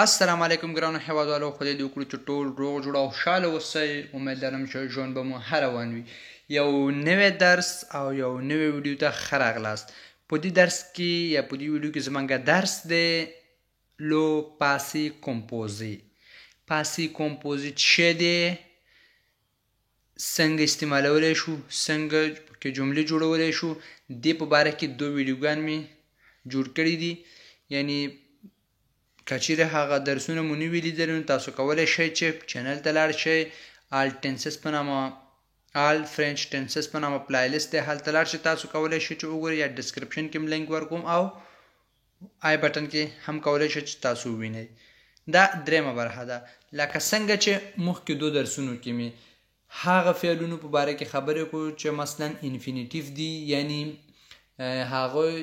السلام علیکم ګرانو هیوادوالو، خدای دې وکړي چې ټول روغ جوړ او خوشحاله اوسئ. امید لرم چې ژوند به مو ښه روان وي. یو نوی درس او یو نوی ویډیو ته ښه راغلاست. په دې درس کې یا په دې ویډیو کې زمونږ درس دی لو پاسي کمپوزي. پاسي کمپوزي څه دی، څنګه استعمالولی شو، څنګه پکې جملې جوړولی شو، دې په باره کې 2 ویډیوګان مې جوړ کړي دي. یعنی که چیرې هغه درسونه مو نه وي لیدلي نو تاسو کولی شئ چې چینل ته لاړ شئ. آل فرنچ ټنسس په نامه پلای لیست دی، هلته لاړ شئ. تاسو کولی شئ چې وګورئ، یا ډسکرپشن کې م لینک ورکوم او آی بټن کې هم کولی شئ چې تاسو ووینئ. دا دریمه برخه ده. لکه څنګه چې مخکې 2 درسونو کې مې هغه فعلونو په باره کې خبرې کړو چې مثلا انفینیټیو دي، یعنی هغوی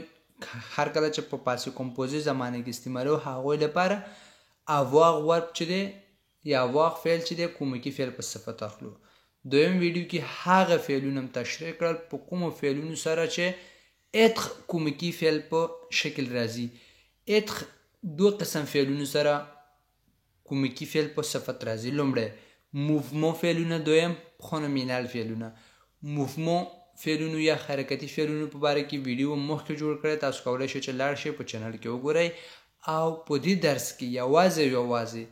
هر کله چې په پاسي کمپوزي زمانه کې استعمالو، هغوی لپاره اواغ ورب چې دی یا اواغ فعل چې دی کومکی فعل په صفت اخلو. دویم ویډیو کې هغه فعلونه هم تشریح کړل په کومو فعلونو سره چې اتخ کومکی فعل په شکل راځي. اتخ 2 قسم فعلونو سره کومکی فعل په صفت راځي. لومړی موومون فعلونه، دویم خونومینال فعلونه. موومون فعلونو یا حرکتي فعلونو په باره کې ویډیو مخکې جوړ کړی، تاسو کولی شئ چې لاړ شئ په چینل کې وګورئ. او په دې درس کې یوازې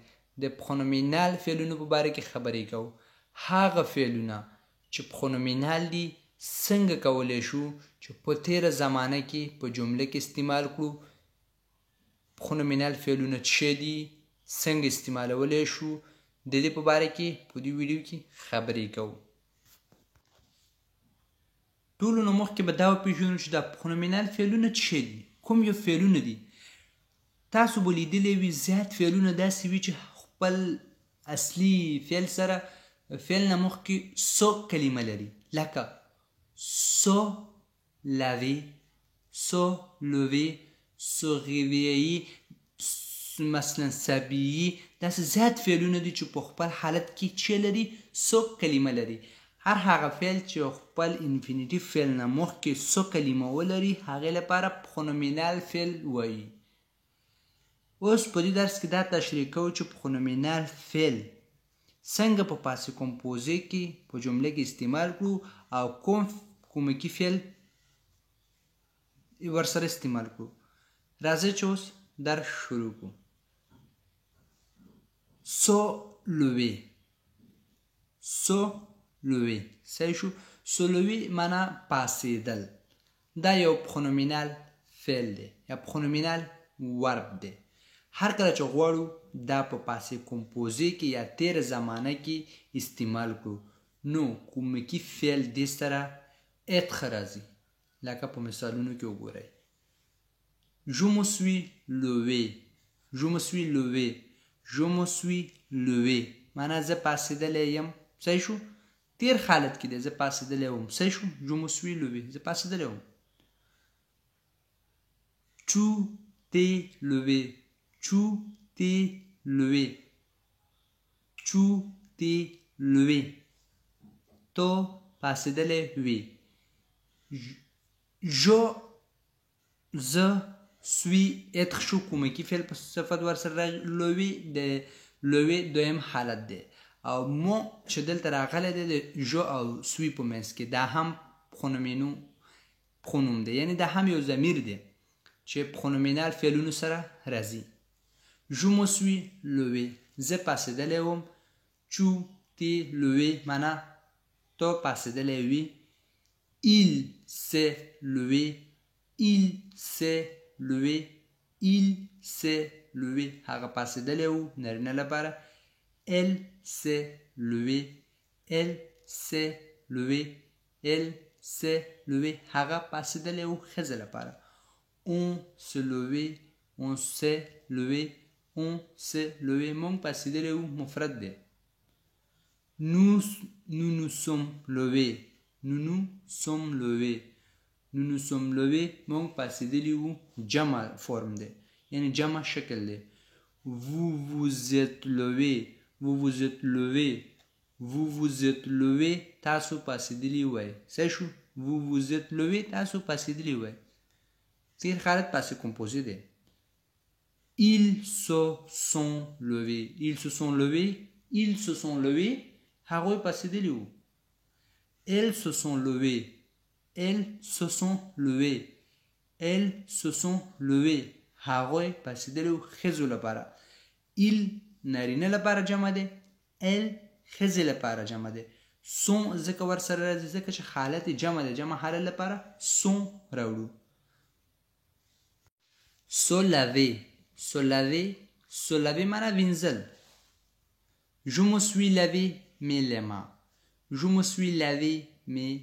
د خونومینال فعلونو په باره کې خبرې کوو. هغه فعلونه چې خونومینال دي څنګه کولی شو چې په تیره زمانه کې په جمله کې استعمال کړو. خونومینال فعلونه څه دي، څنګه استعمالولی شو، د دې په باره کې په دې ویډیو کې خبرې کوو. ټولو نه مخکې به دا وپېژنو چې دا خونومینال فعلونه څه دي، کوم یو فعلونه دي. تاسو به لیدلی وي زیات فعلونه داسې وي چې خپل اصلي فعل سره فعل نه مخکې سو کلمه لري، لکه سو لاوي، سو لوي، سو غیویي، مثلا سبیي. داسې زیات فعلونه دي چې په خپل حالت کې څه لري، سو کلمه لري. هر هغه فعل چې خپل انفینیټیو فعل نه مخکې سو کلمه ولري هغې لپاره خونومینال فعل وایي. اوس په دې درس کې دا تشریح کوو چې خونومینال فعل څنګه په پاسي کمپوزي کې په جمله کې استعمال کړو او کومکی فعل ورسره استعمال کړو. راځئ چې اوس درس شروع کړو. سو لوي، سو لوي، صحیح شو. سولوي معنا پاسېدل. دا یو خونومینال فعل دی یا خونومینال ورب دی. هر کله چې غواړو دا په پاسي کمپوزي کې یا تیر زمانه کې استعمال کړو نو کومکی فعل دې سره اتخ راځي. لکه په مثالونو کې وګورئ. Je me suis levé، je me suis levé، je me suis levé معنا زه پاسېدلی یم، صحیح شو. تیر حالت کې دی زه پاسېدلی وم، صحیح شو. je me suis levé زه پاسېدلی وم. tu t'es levé، tu t'es levé، tu t'es levé تو پاسېدلی وی. زه سوی اتخ شو کومکی فعل په صفت ورسره راځي. لوی د لوی دویم حالت دی او مو چې دلته راغلی دی د ژو او سوی په منځ کې، دا هم خونوم دی، یعنی دا هم یو ضمیر دی چې خونومینال فعلونو سره راځي. je me suis levé زه پاسېدلی وم. tu t'es levé معنا تو پاسېدلی وي. il s'est levé، il s'est levé، il s'est levé هغه پاسېدلی و نارینه لپاره. elle s'est levée، elle s'est levée، elle s'est levée هغه پاسېدلی و ښځه لپاره. on s'est levé، on s'est levé، on s'est levé مونږ پاسېدلی و مفرد دی. nous nous sommes levés، nous nous sommes levés، nous nous sommes levés مونږ پاسېدلی و جمع فرم دی، یعنی جمع شکل دی. vous vous êtes levés، vous vous êtes levés، vous vous êtes levés تاسو پاسېدلی وای، صحیح شو. vous vous êtes levés تاسو پاسېدلی وای. تیر حالت پاسي کمپوزي دی. ils se sont levés. Ils se sont levés. Ils se sont levés. هغوی پاسېدلي وو. elles se sont levées. elles se sont levées. elles se sont levées. هغوی پاسېدلي وو ښځو لپاره. il نارینه لپاره جمع دی. elles ښځې لپاره جمع دی. sont ځکه ورسره راځي ځکه چې حالت جمع دی. جمع حالت لپاره sont راوړو. se laver. se laver. se laver معنا وینځل. je me suis lavé mes les mains. je me suis lavé mes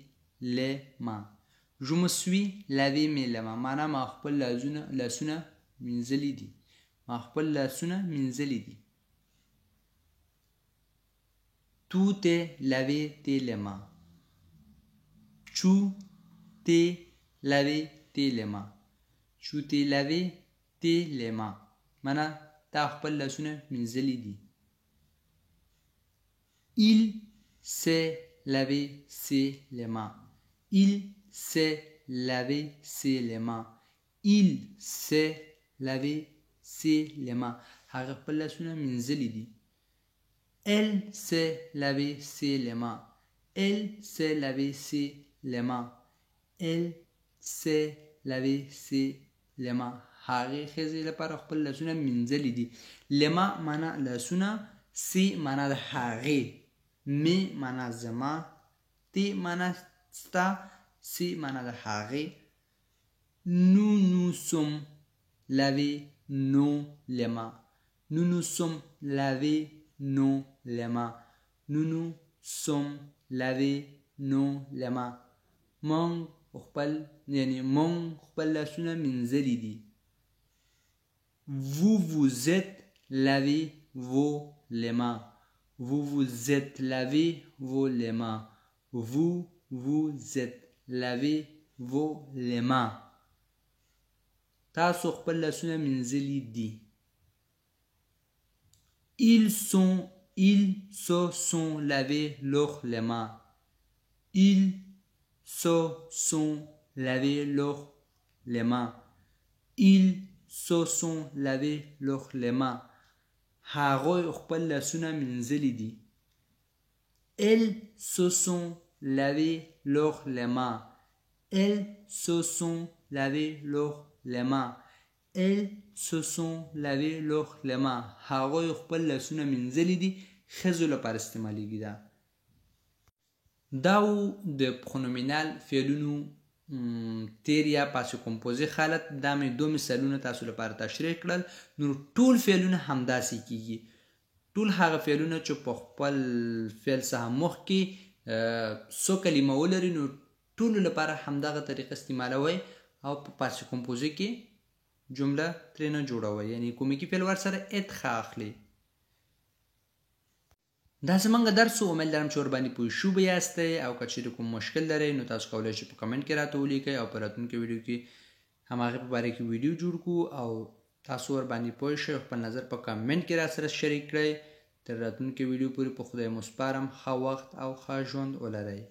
les mains. je me suis lavé mes les mains معنا ما خپل لاسونه مینځلي دي. ما خپل لاسونه مینځلي دي. tu t'es lavé tes les mains. tu t'es lavé tes les mains. tu t'es lavé tes les mains معنا تا خپل لاسونه مینځلي دي. il s'est lavé ses les mains. il s'est lavé ses les mains. il s'est lavé ses les mains هغه خپل لاسونه مینځلي دي. elle s'est lavé ses les mains. elle s'est lavé ses les mains. elle s'est lavé ses les mains هغې ښځې لپاره خپل لاسونه مینځلي دي. لما معنا لاسونه. سی معنا د هغې. می معنا زما. تی معنا ستا. سی معنا د هغې. nous nous sommes lavé nos les mains. nous nous sommes lavé nos les mains. nous nous sommes lavé nos les mains مونږ خپل یعنی مونږ خپل لاسونه مینځلي دي. vous vous êtes lavé vos les mains. vous vous êtes lavé vos les mains. vous vous êtes lavé vos les mains تاسو خپل لاسونه مینځلي دي. ils se sont lavé leurs les mains. ils se sont lavé leurs les mains. ils se sont lavé leurs les mains هغوی خپل لاسونه مینځلي دي. elles se sont lavé leurs les mains. elles se sont lavé leurs les mains. elles se sont lavé leurs les mains هغوی خپل لاسونه مینځلي دي. ښځو لپاره استعمالیږي. دا د پرونومینال فعلونو تیر یا پاسو کمپوزي حالت. دا مې 2 مثالونه تاسو لپاره تشریح کړل. نو ټول فعلونه همداسې کیږي. ټول هغه فعلونه چې په خپل فعل څخه مخکې څو کلمه ولري نو ټولو لپاره همدغه طریقه استعمالوئ او په پاسو کمپوزي کې جمله ترېنه جوړوئ. یعنی کومې کې فعل ورسره اتخا اخلي. دا زمونږ درس و. امید لرم چې ورباندې پوه شوي یاستئ او که چیرې کوم مشکل لرئ نو تاسو کولی شئ په کمنټ کې راته ولیکئ او په راتلونکي ویډیو کې هماغې په باره کې ویډیو جوړ کړو او تاسو ورباندې پوه شئ. خپل نظر په کمنټ کې راسره شریک کړئ. تر راتلونکي ویډیو پورې په خدای مو سپارم. ښه وخت او ښه ژوند ولرئ.